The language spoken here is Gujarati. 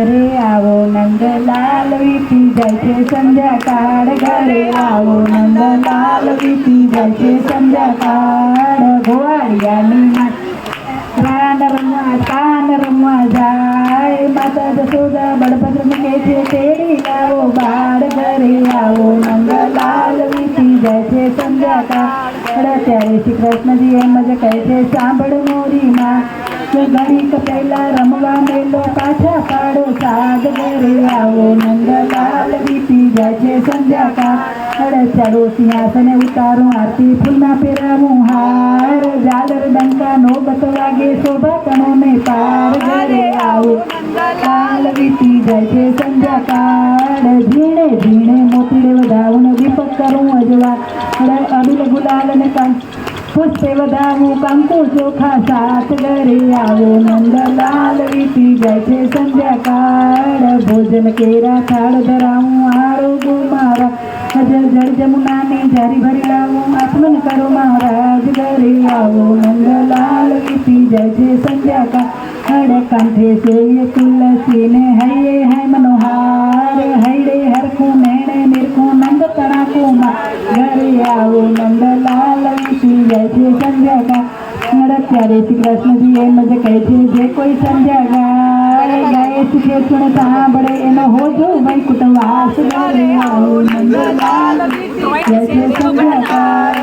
ઘરે આવો નંદલાલ વીતી જાય છે સંધ્યાકાળ ઘરે આવો નંદલાલ વીતી જાય છે સંધ્યાકાળ ગોવાળિયાની રાન રમવા કાન રમવા જાય માતા જશોદા બળભદ્રને કહે છે તેડી લાવો બાળ ઘરે આવો નંદલાલ વીતી જાય છે સંધ્યાકાળ ત્યારે શ્રી કૃષ્ણજી એમ જ કહે છે સાંભળ મોરી માં ગણિત પહેલા રમવા મેલો પાછા પાડો સાગ ઘરે આવો નંદલાલ વીતી જાય છે સંધ્યાકાળ ચાલો સિંહાસને ઉતારો આરતી ફૂલના પહેરાવું હાર ઝાલર ડંકા નો બતવાગે શોભા કણોને પાર ઘરે આવો નંદલાલ વીતી જાય છે સંધ્યાકાળ ઝીણે ઝીણે મોતીડે વધાવું દીપક કરું અજવા અબીલ ગુલાલ ને પુષ્પે વધાવું કંકુ ચોખા સાથ ઘરે આવો નંદલાલ વીતી જાય છે સંધ્યાકાળ ભોજન કેરા થાળ ધરાવું આરોગો મારા જળ જમુનાને જારી ભરી લાવું આત્મન કરો મહારાજ ઘરે આવો નંદલાલ વીતી જાય છે સંધ્યાકાળ કંઠે સોય તુલસી ને હૈયે હૈ મનોહાર હૈડે હરખું નેણે નિરખું નંદ તણાકું ઘરે આવો નંદલાલ વીતી જાય છે સંધ્યાકાળ ત્યારે શ્રી કૃષ્ણજી એમ જ કહે છે જે કોઈ સંધ્યાકાળ ગાય શીખે સુણે સાંભળે એનો હોજો વૈકુંઠ વાસ ઘરે આવો નંદલાલ વીતી જાય છે સંધ્યાકાળ